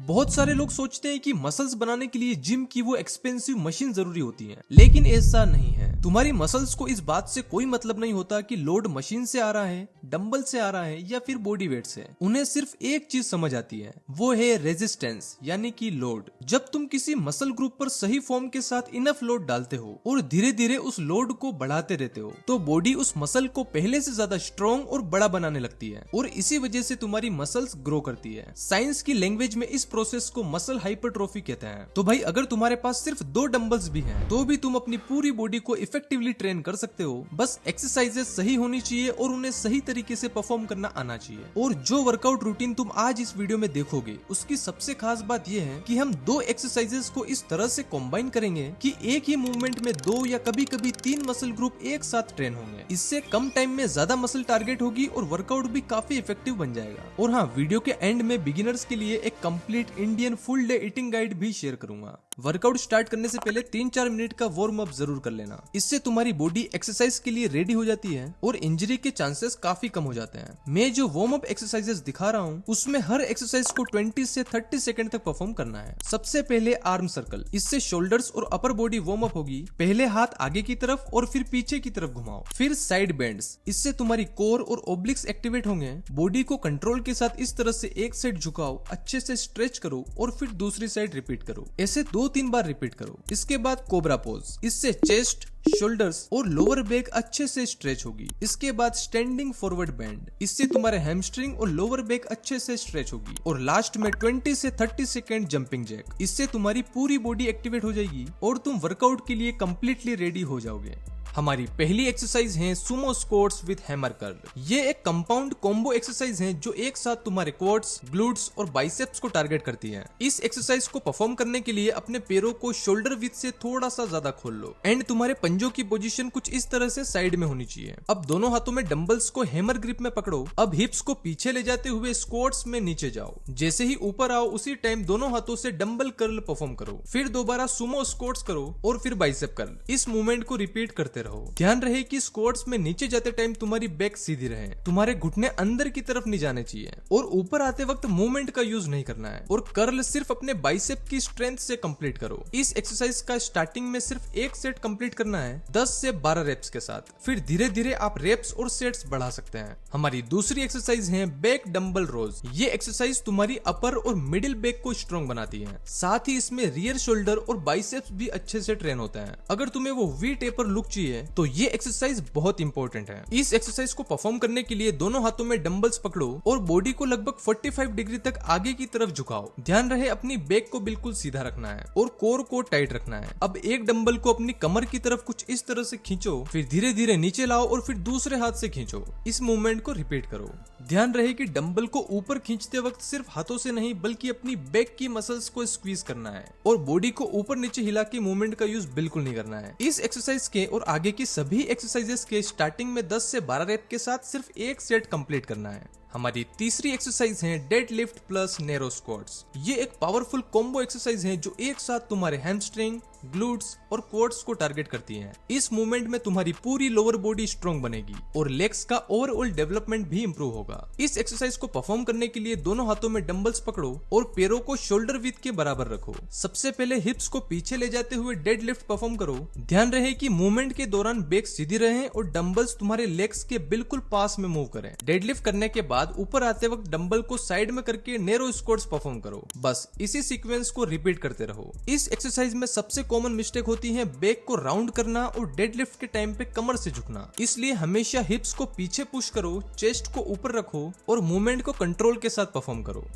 बहुत सारे लोग सोचते हैं कि मसल्स बनाने के लिए जिम की वो एक्सपेंसिव मशीन जरूरी होती है, लेकिन ऐसा नहीं है। तुम्हारी मसल्स को इस बात से कोई मतलब नहीं होता कि लोड मशीन से आ रहा है, डंबल से आ रहा है या फिर बॉडी वेट से। उन्हें सिर्फ एक चीज समझ आती है, वो है रेजिस्टेंस यानी कि लोड। जब तुम किसी मसल ग्रुप पर सही फॉर्म के साथ इनफ लोड डालते हो और धीरे धीरे उस लोड को बढ़ाते रहते हो, तो बॉडी उस मसल को पहले से ज्यादा स्ट्रॉन्ग और बड़ा बनाने लगती है और इसी वजह से तुम्हारी मसल्स ग्रो करती है। साइंस की लैंग्वेज में इस प्रोसेस को मसल हाइपरट्रोफी कहते हैं। तो भाई अगर तुम्हारे पास सिर्फ 2 डंबल्स भी हैं, तो भी तुम अपनी पूरी बॉडी को इफेक्टिवली ट्रेन कर सकते हो। बस एक्सरसाइजेस सही होनी चाहिए और उन्हें सही तरीके से परफॉर्म करना आना चाहिए। और जो वर्कआउट रूटीन तुम आज इस वीडियो में देखोगे, उसकी सबसे खास बात यह है कि हम 2 एक्सरसाइजेस को इस तरह से कॉम्बाइन करेंगे कि एक ही मूवमेंट में 2 या कभी कभी 3 मसल ग्रुप एक साथ ट्रेन होंगे। इससे कम टाइम में ज्यादा मसल टारगेट होगी और वर्कआउट भी काफी इफेक्टिव बन जाएगा। और हाँ, वीडियो के एंड में बिगिनर्स के लिए एक complete Indian full day eating guide भी शेयर करूंगा। वर्कआउट स्टार्ट करने से पहले 3-4 मिनट का वार्म अप जरूर कर लेना। इससे तुम्हारी बॉडी एक्सरसाइज के लिए रेडी हो जाती है और इंजरी के चांसेस काफी कम हो जाते हैं। मैं जो वार्म अप एक्सरसाइजेस दिखा रहा हूँ, उसमें हर एक्सरसाइज को 20 से 30 सेकंड तक परफॉर्म करना है। सबसे पहले आर्म सर्कल, इससे शोल्डर्स और अपर बॉडी वार्म अप होगी। पहले हाथ आगे की तरफ और फिर पीछे की तरफ घुमाओ। फिर साइड बेंड्स, इससे तुम्हारी कोर और ओब्लिक्स एक्टिवेट होंगे। बॉडी को कंट्रोल के साथ इस तरह से एक साइड झुकाओ, अच्छे से स्ट्रेच करो और फिर दूसरी साइड रिपीट करो। ऐसे 2-3 बार रिपीट करो। इसके बाद कोबरा पोज, इससे चेस्ट, शोल्डर्स और लोअर बैक अच्छे से स्ट्रेच होगी। इसके बाद स्टैंडिंग फॉरवर्ड बेंड, इससे तुम्हारे हैमस्ट्रिंग और लोअर बैक अच्छे से स्ट्रेच होगी। और लास्ट में 20 से 30 सेकंड जंपिंग जैक, इससे तुम्हारी पूरी बॉडी एक्टिवेट हो जाएगी और तुम वर्कआउट के लिए कंप्लीटली रेडी हो जाओगे। हमारी पहली एक्सरसाइज है Sumo squats with hammer curl. ये एक कंपाउंड कॉम्बो एक्सरसाइज है जो एक साथ तुम्हारे क्वाड्स, ग्लूट्स और बाइसेप्स को टारगेट करती है। इस एक्सरसाइज को परफॉर्म करने के लिए अपने पैरों को शोल्डर विड्थ से थोड़ा सा ज्यादा खोल लो एंड तुम्हारे पंजों की पोजीशन कुछ इस तरह से साइड में होनी चाहिए। अब दोनों हाथों में डंबल्स को हैमर ग्रिप में पकड़ो। अब हिप्स को पीछे ले जाते हुए स्क्वाट्स में नीचे जाओ। जैसे ही ऊपर आओ, उसी टाइम दोनों हाथों से डंबल कर्ल परफॉर्म करो। फिर दोबारा सुमो स्क्वाट्स करो और फिर बाइसेप कर्ल। इस मूवमेंट को रिपीट करते रहो। ध्यान रहे कि स्क्वाट्स में नीचे जाते टाइम तुम्हारी बैक सीधी रहे, तुम्हारे घुटने अंदर की तरफ नहीं जाने चाहिए और ऊपर आते वक्त मूवमेंट का यूज नहीं करना है। और कर्ल सिर्फ अपने बाइसेप की स्ट्रेंथ से कंप्लीट करो। इस एक्सरसाइज का स्टार्टिंग में सिर्फ एक सेट कंप्लीट करना है 10 से 12 रेप्स के साथ। फिर धीरे धीरे आप रेप्स और सेट्स बढ़ा सकते हैं। हमारी दूसरी एक्सरसाइज है बैक डंबल रोज। ये एक्सरसाइज तुम्हारी अपर और मिडिल बैक को स्ट्रॉन्ग बनाती है। साथ ही इसमें रियर शोल्डर और बाइसेप्स भी अच्छे से ट्रेन होते हैं। अगर तुम्हें वो वी टेपर लुक चाहिए तो ये एक्सरसाइज बहुत इंपॉर्टेंट है। इस एक्सरसाइज को परफॉर्म करने के लिए दोनों हाथों में डंबल्स पकड़ो और बॉडी को लगभग 45 डिग्री तक आगे की तरफ झुकाओ। ध्यान रहे अपनी बैक को बिल्कुल सीधा रखना है और कोर को टाइट रखना है। अब एक डंबल को अपनी कमर की तरफ कुछ इस तरह से खींचो, फिर धीरे धीरे नीचे लाओ और फिर दूसरे हाथ से खींचो। इस मूवमेंट को रिपीट करो। ध्यान रहे कि डंबल को ऊपर खींचते वक्त सिर्फ हाथों से नहीं बल्कि अपनी बैक की मसल्स को स्क्वीज करना है और बॉडी को ऊपर नीचे हिला के मूवमेंट का यूज बिल्कुल नहीं करना है। इस एक्सरसाइज के और आगे की सभी एक्सरसाइजेस के स्टार्टिंग में 10 से 12 रेप के साथ सिर्फ एक सेट कंप्लीट करना है। हमारी तीसरी एक्सरसाइज है dead lift plus narrow squats. ये एक पावरफुल कॉम्बो एक्सरसाइज है जो एक साथ तुम्हारे हैमस्ट्रिंग, ग्लूट्स और क्वाड्स को टारगेट करती है। इस मूवमेंट में तुम्हारी पूरी लोअर बॉडी स्ट्रॉन्ग बनेगी और लेग्स का ओवरऑल डेवलपमेंट भी इंप्रूव होगा। इस एक्सरसाइज को परफॉर्म करने के लिए दोनों हाथों में डंबल्स पकड़ो और पैरों को शोल्डर विड्थ के बराबर रखो। सबसे पहले हिप्स को पीछे ले जाते हुए डेड लिफ्ट परफॉर्म करो। ध्यान रहे कि मूवमेंट के दौरान बैक सीधी रहे और डंबल्स तुम्हारे लेग्स के बिल्कुल पास में मूव करें। डेडलिफ्ट करने के बाद ऊपर आते वक्त डंबल को साइड में करके नैरो स्क्वाट्स परफॉर्म करो। बस इसी सीक्वेंस को रिपीट करते रहो। इस एक्सरसाइज में सबसे कॉमन मिस्टेक होती है बैक को राउंड करना और डेडलिफ्ट के टाइम पे कमर से झुकना। इसलिए हमेशा हिप्स को पीछे पुश करो, चेस्ट को ऊपर रखो और मूवमेंट को कंट्रोल के साथ परफॉर्म करो।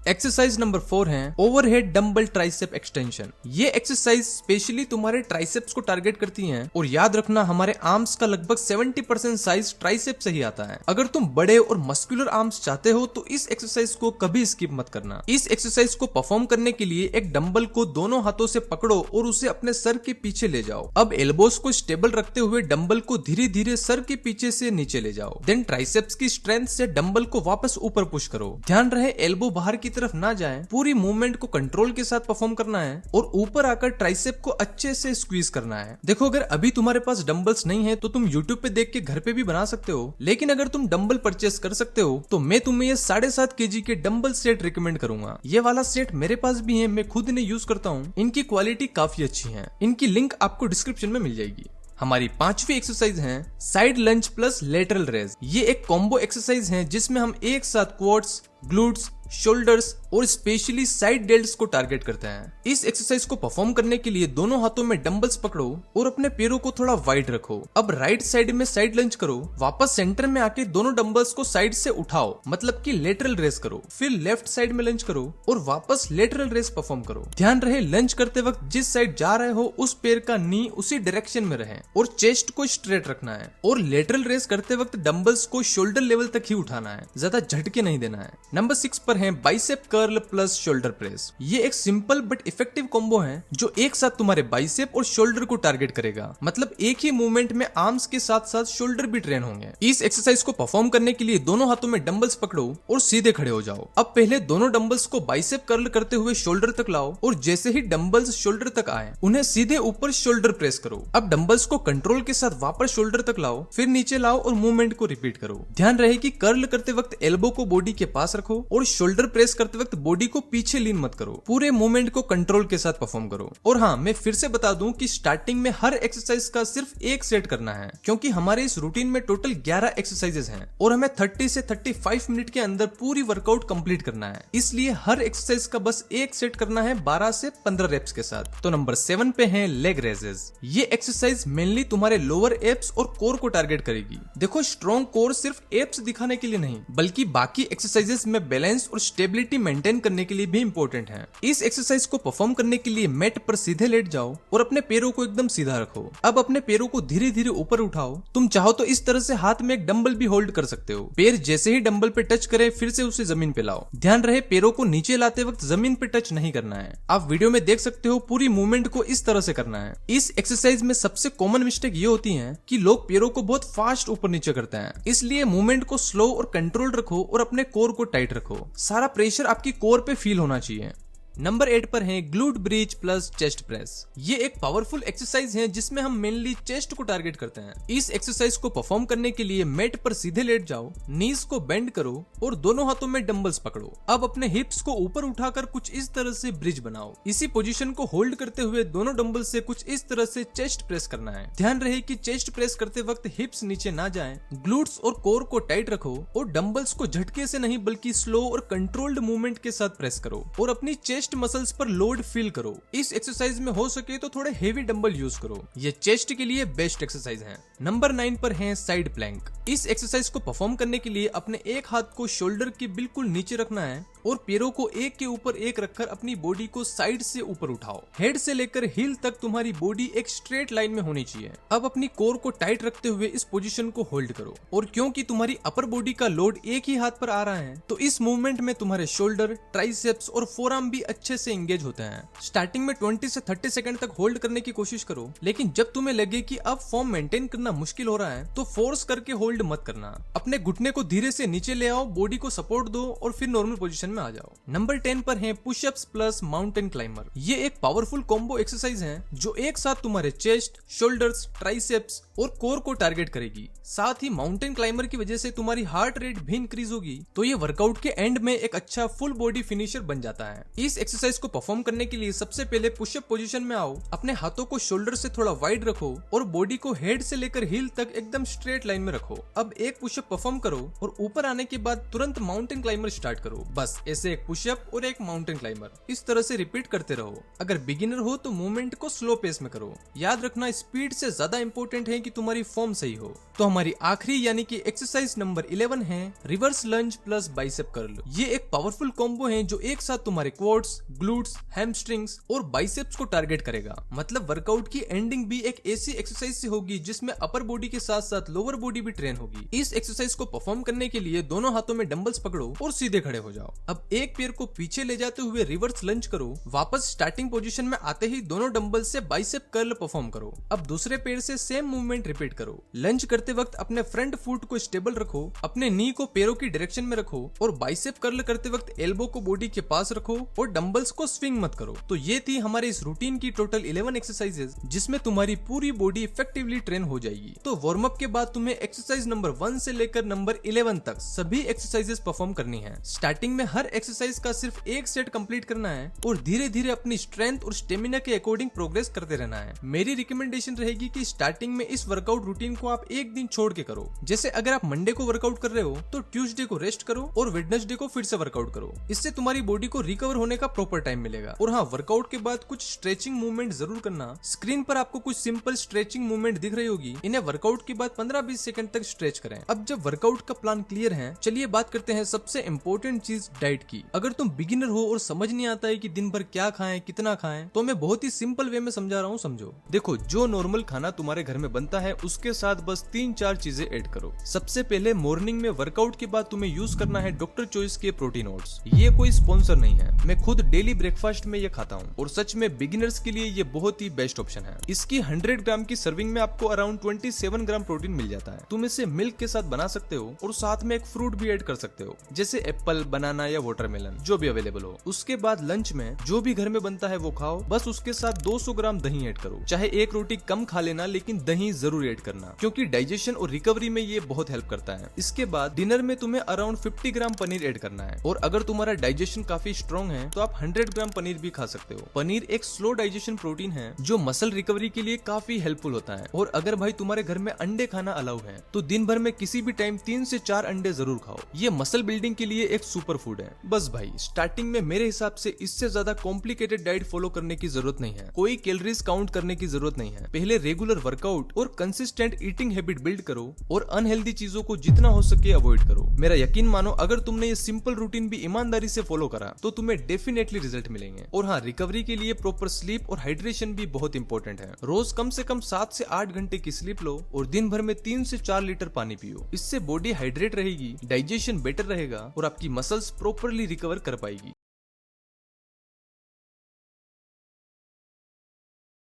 एक्सरसाइज नंबर 4 है ओवरहेड डंबल ट्राइसेप एक्सटेंशन। ये एक्सरसाइज स्पेशली तुम्हारे ट्राइसेप्स को टारगेट करती हैं और याद रखना हमारे आर्म्स का लगभग 70% साइज ट्राइसेप से ही आता है। अगर तुम बड़े और मस्कुलर आर्म्स चाहते हो तो इस एक्सरसाइज को कभी स्किप मत करना। इस एक्सरसाइज को परफॉर्म करने के लिए एक डंबल को दोनों हाथों से पकड़ो और उसे अपने सर के पीछे ले जाओ। अब एल्बोस को स्टेबल रखते हुए डंबल को धीरे धीरे सर के पीछे से नीचे ले जाओ। देन ट्राइसेप्स की स्ट्रेंथ से डंबल को वापस ऊपर पुश करो। ध्यान रहे एल्बो बाहर की तरफ ना जाए, पूरी मूवमेंट को कंट्रोल के साथ परफॉर्म करना है और ऊपर आकर ट्राइसेप को अच्छे से स्क्वीज करना है। देखो, अगर अभी तुम्हारे पास डंबल्स नहीं है तो तुम यूट्यूब पे देख के घर पे भी बना सकते हो, लेकिन अगर तुम डंबल परचेस कर सकते हो तो मैं तुम्हें ये 7.5 kg के डंबल सेट रिकमेंड करूंगा। ये वाला सेट मेरे पास भी है, मैं खुद इन्हें यूज करता हूँ। इनकी क्वालिटी काफी अच्छी है। इनकी लिंक आपको डिस्क्रिप्शन में मिल जाएगी। हमारी 5वीं एक्सरसाइज है साइड लंज प्लस लेटरल रेज। ये एक कॉम्बो एक्सरसाइज है जिसमें हम एक साथ क्वाड्स, ग्लूट्स, शोल्डर्स और स्पेशली साइड डेल्ट्स को टारगेट करते हैं। इस एक्सरसाइज को परफॉर्म करने के लिए दोनों हाथों में डंबल्स पकड़ो और अपने पैरों को थोड़ा वाइड रखो। अब राइट साइड में साइड लंज करो, वापस सेंटर में आके दोनों डंबल्स को साइड से उठाओ, मतलब कि लेटरल रेस करो। फिर लेफ्ट साइड में लंज करो और वापस लेटरल रेस परफॉर्म करो। ध्यान रहे लंज करते वक्त जिस साइड जा रहे हो उस पैर का नी उसी डायरेक्शन में रहे और चेस्ट को स्ट्रेट रखना है। और लेटरल रेस करते वक्त डंबल्स को शोल्डर लेवल तक ही उठाना है, ज्यादा झटके नहीं देना है। नंबर 6 पर है bicep curl plus shoulder press. ये एक सिंपल बट इफेक्टिव कॉम्बो है जो एक साथ तुम्हारे बाइसेप और शोल्डर को टारगेट करेगा, मतलब एक ही मूवमेंट में आर्म्स के साथ साथ शोल्डर भी ट्रेन होंगे। इस एक्सरसाइज को परफॉर्म करने के लिए दोनों हाथों में डंबल्स पकड़ो और सीधे खड़े हो जाओ। अब पहले दोनों डंबल्स को बाइसेप कर्ल करते हुए शोल्डर तक लाओ और जैसे ही डंबल्स शोल्डर तक आए उन्हें सीधे ऊपर शोल्डर प्रेस करो। अब डंबल्स को कंट्रोल के साथ वापस शोल्डर तक लाओ, फिर नीचे लाओ और मूवमेंट को रिपीट करो। ध्यान रहे कि कर्ल करते वक्त एल्बो को बॉडी के पास रखो और शोल्डर प्रेस करते वक्त बॉडी को पीछे लीन मत करो। पूरे मूवमेंट को कंट्रोल के साथ परफॉर्म करो। और हाँ, मैं फिर से बता दूं कि स्टार्टिंग में हर एक्सरसाइज का सिर्फ एक सेट करना है, क्योंकि हमारे इस रूटीन में टोटल 11 एक्सरसाइजेस हैं और हमें 30 से 35 मिनट के अंदर पूरी वर्कआउट कंप्लीट करना है। इसलिए हर एक्सरसाइज का बस एक सेट करना है 12 से 15 रेप्स के साथ। तो नंबर 7 पे है लेग रेजेस। ये एक्सरसाइज मेनली तुम्हारे लोअर एप्स और कोर को टारगेट करेगी। देखो, स्ट्रॉन्ग कोर सिर्फ एप्स दिखाने के लिए नहीं, बल्कि बाकी एक्सरसाइजेस में बैलेंस और स्टेबिलिटी मेंटेन करने के लिए भी इंपॉर्टेंट है। इस एक्सरसाइज को परफॉर्म करने के लिए मैट पर सीधे लेट जाओ और अपने पैरों को एकदम सीधा रखो। अब अपने पैरों को धीरे धीरे ऊपर उठाओ। तुम चाहो तो इस तरह से हाथ में एक डंबल भी होल्ड कर सकते हो। पैर जैसे ही डंबल पे टच करे फिर से उसे जमीन पे लाओ। ध्यान रहे पैरों को नीचे लाते वक्त जमीन पे टच नहीं करना है। आप वीडियो में देख सकते हो, पूरी मूवमेंट को इस तरह से करना है। इस एक्सरसाइज में सबसे कॉमन मिस्टेक ये होती है कि लोग पैरों को बहुत फास्ट ऊपर नीचे करते हैं। इसलिए मूवमेंट को स्लो और कंट्रोल रखो और अपने कोर को टाइट रखो। सारा प्रेशर आपकी कोर पे फील होना चाहिए। नंबर 8 पर है glute bridge plus chest press. ये एक पावरफुल एक्सरसाइज है जिसमें हम मेनली चेस्ट को टारगेट करते हैं। इस एक्सरसाइज को परफॉर्म करने के लिए मैट पर सीधे लेट जाओ, नीज को बेंड करो और दोनों हाथों में डंबल्स पकड़ो। अब अपने हिप्स को ऊपर उठाकर कुछ इस तरह से ब्रिज बनाओ। इसी पोजीशन को होल्ड करते हुए दोनों डंबल से कुछ इस तरह से चेस्ट प्रेस करना है। ध्यान रहे कि चेस्ट प्रेस करते वक्त हिप्स नीचे ना जाएं, ग्लूट्स और कोर को टाइट रखो और डंबल्स को झटके से नहीं बल्कि स्लो और कंट्रोल्ड मूवमेंट के साथ प्रेस करो और अपनी चेस्ट मसल्स पर लोड फील करो। इस एक्सरसाइज में हो सके तो थोड़े हेवी डंबल यूज करो। ये चेस्ट के लिए बेस्ट एक्सरसाइज है। नंबर 9 पर है साइड प्लैंक। इस एक्सरसाइज को परफॉर्म करने के लिए अपने एक हाथ को शोल्डर के बिल्कुल नीचे रखना है और पैरों को एक के ऊपर एक रखकर अपनी बॉडी को साइड से ऊपर उठाओ। हेड से लेकर हील तक तुम्हारी बॉडी एक स्ट्रेट लाइन में होनी चाहिए। अब अपनी कोर को टाइट रखते हुए इस पोजीशन को होल्ड करो और क्योंकि तुम्हारी अपर बॉडी का लोड एक ही हाथ पर आ रहा है तो इस मूवमेंट में तुम्हारे शोल्डर, ट्राइसेप्स और फोरआर्म भी अच्छे से एंगेज होते हैं। स्टार्टिंग में 20 से 30 सेकंड तक होल्ड करने की कोशिश करो, लेकिन जब तुम्हें लगे कि अब फॉर्म मेंटेन करना मुश्किल हो रहा है तो फोर्स करके होल्ड मत करना। अपने घुटने को धीरे से नीचे ले आओ, बॉडी को सपोर्ट दो और फिर नॉर्मल पोजीशन में आ जाओ। नंबर 10 पर है पुशअप्स प्लस माउंटेन क्लाइंबर। ये एक पावरफुल कॉम्बो एक्सरसाइज है जो एक साथ तुम्हारे चेस्ट, शोल्डर्स, ट्राइसेप्स और कोर को टारगेट करेगी। साथ ही माउंटेन क्लाइंबर की वजह से तुम्हारी हार्ट रेट भी इंक्रीज होगी, तो ये वर्कआउट के एंड में एक अच्छा फुल बॉडी फिनिशर बन जाता है। इस एक्सरसाइज को परफॉर्म करने के लिए सबसे पहले पुशअप पोजीशन में आओ, अपने हाथों को शोल्डर से थोड़ा वाइड रखो और बॉडी को हेड से लेकर हील तक एकदम स्ट्रेट लाइन में रखो। अब एक पुशअप परफॉर्म करो और ऊपर आने के बाद तुरंत माउंटेन क्लाइंबर स्टार्ट करो। बस ऐसे एक पुशअप और एक माउंटेन क्लाइंबर इस तरह से रिपीट करते रहो। अगर बिगिनर हो तो मूवमेंट को स्लो पेस में करो। याद रखना, स्पीड से ज्यादा इंपॉर्टेंट है कि तुम्हारी फॉर्म सही हो। तो हमारी आखिरी यानी कि एक्सरसाइज नंबर 11 है रिवर्स लंज प्लस बाइसेप कर्ल। ये एक पावरफुल कॉम्बो है जो एक साथ तुम्हारे क्वाड्स, कोर्स, ग्लूट्स, हैमस्ट्रिंग्स और बाइसेप्स को टारगेट करेगा। मतलब वर्कआउट की एंडिंग भी एक ऐसी एक्सरसाइज से होगी जिसमें अपर बॉडी के साथ साथ लोअर बॉडी भी ट्रेन होगी। इस एक्सरसाइज को परफॉर्म करने के लिए दोनों हाथों में डंबल्स पकड़ो और सीधे खड़े हो जाओ। अब एक पैर को पीछे ले जाते हुए रिवर्स लंज करो। वापस स्टार्टिंग पोजीशन में आते ही दोनों डंबल से बाइसेप कर्ल परफॉर्म करो। अब दूसरे पैर से सेम मूवमेंट रिपीट करो। लंज करते वक्त अपने फ्रंट फुट को स्टेबल रखो, अपने नी को पैरों की डायरेक्शन में रखो और बाइसेप कर्ल करते वक्त एल्बो को बॉडी के पास रखो और डंबल्स को स्विंग मत करो। तो ये थी हमारे इस रूटीन की टोटल 11 एक्सरसाइजेस जिसमें तुम्हारी पूरी बॉडी इफेक्टिवली ट्रेन हो जाएगी। तो वार्म अप के बाद तुम्हें एक्सरसाइज नंबर 1 से लेकर नंबर 11 तक सभी एक्सरसाइजेस परफॉर्म करनी है। स्टार्टिंग में हर एक्सरसाइज का सिर्फ एक सेट कंप्लीट करना है और धीरे धीरे अपनी स्ट्रेंथ और स्टेमिना के अकॉर्डिंग प्रोग्रेस करते रहना है। मेरी रिकमेंडेशन रहेगी कि स्टार्टिंग में इस वर्कआउट रूटीन को आप एक दिन छोड़ के करो। जैसे अगर आप मंडे को वर्कआउट कर रहे हो तो ट्यूसडे को रेस्ट करो और वेडनेसडे को फिर से वर्कआउट करो। इससे तुम्हारी बॉडी को रिकवर होने का प्रॉपर टाइम मिलेगा। और हाँ, वर्कआउट के बाद कुछ स्ट्रेचिंग मूवमेंट जरूर करना। स्क्रीन पर आपको कुछ सिंपल स्ट्रेचिंग मूवमेंट दिख रही होगी, इन्हें वर्कआउट के बाद 15-20 सेकंड तक स्ट्रेच करें। अब जब वर्कआउट का प्लान क्लियर है, चलिए बात करते हैं सबसे इंपॉर्टेंट चीज डाइट की। अगर तुम बिगिनर हो और समझ नहीं आता है कि दिन भर क्या खाएं, कितना खाएं, तो मैं बहुत ही सिंपल वे में समझा रहा हूँ, समझो। देखो, जो नॉर्मल खाना तुम्हारे घर में बनता है उसके साथ बस 3-4 चीजें ऐड करो। सबसे पहले मॉर्निंग में वर्कआउट के बाद तुम्हें यूज करना है डॉक्टर चॉइस के प्रोटीन ओट्स। ये कोई स्पॉन्सर नहीं है, मैं खुद डेली ब्रेकफास्ट में ये खाता हूँ और सच में बिगिनर्स के लिए ये बहुत ही बेस्ट ऑप्शन है। इसकी 100 ग्राम की सर्विंग में आपको अराउंड 27 ग्राम प्रोटीन मिल जाता है। तुम इसे मिल्क के साथ बना सकते हो और साथ में एक फ्रूट भी ऐड कर सकते हो, जैसे एप्पल, बनाना या वाटरमेलन, जो भी अवेलेबल हो। उसके बाद लंच में जो भी घर में बनता है वो खाओ, बस उसके साथ 200 ग्राम दही ऐड करो। चाहे एक रोटी कम खा लेना, लेकिन दही जरूर ऐड करना, क्योंकि डाइजेशन और रिकवरी में ये बहुत हेल्प करता है। इसके बाद डिनर में तुम्हें अराउंड 50 ग्राम पनीर ऐड करना है और अगर तुम्हारा डाइजेशन काफी स्ट्रॉन्ग है तो आप 100 ग्राम पनीर भी खा सकते हो। पनीर एक स्लो डाइजेशन प्रोटीन है जो मसल रिकवरी के लिए काफी हेल्पफुल होता है। और अगर भाई तुम्हारे घर में अंडे खाना अलाउ है तो दिन भर में किसी भी टाइम 3 से 4 अंडे जरूर खाओ। ये मसल बिल्डिंग के लिए एक सुपर फूड है। बस भाई, स्टार्टिंग में मेरे हिसाब से इससे ज्यादा कॉम्प्लिकेटेड डाइट फॉलो करने की जरूरत नहीं है। कोई कैलोरीज काउंट करने की जरूरत नहीं है। पहले रेगुलर वर्कआउट और कंसिस्टेंट ईटिंग हैबिट बिल्ड करो और अनहेल्दी चीजों को जितना हो सके अवॉइड करो। मेरा यकीन मानो, अगर तुमने ये सिंपल रूटीन भी ईमानदारी से फॉलो करा तो तुम्हें डेफिनेटली रिजल्ट मिलेंगे। और हाँ, रिकवरी के लिए प्रॉपर स्लीप और हाइड्रेशन भी बहुत इंपॉर्टेंट है। रोज कम से कम 7 से 8 घंटे की स्लीप लो और दिन भर में 3 से 4 लीटर पानी पियो। इससे बॉडी हाइड्रेट रहेगी, डाइजेशन बेटर रहेगा और आपकी मसल्स प्रॉपरली रिकवर कर पाएगी।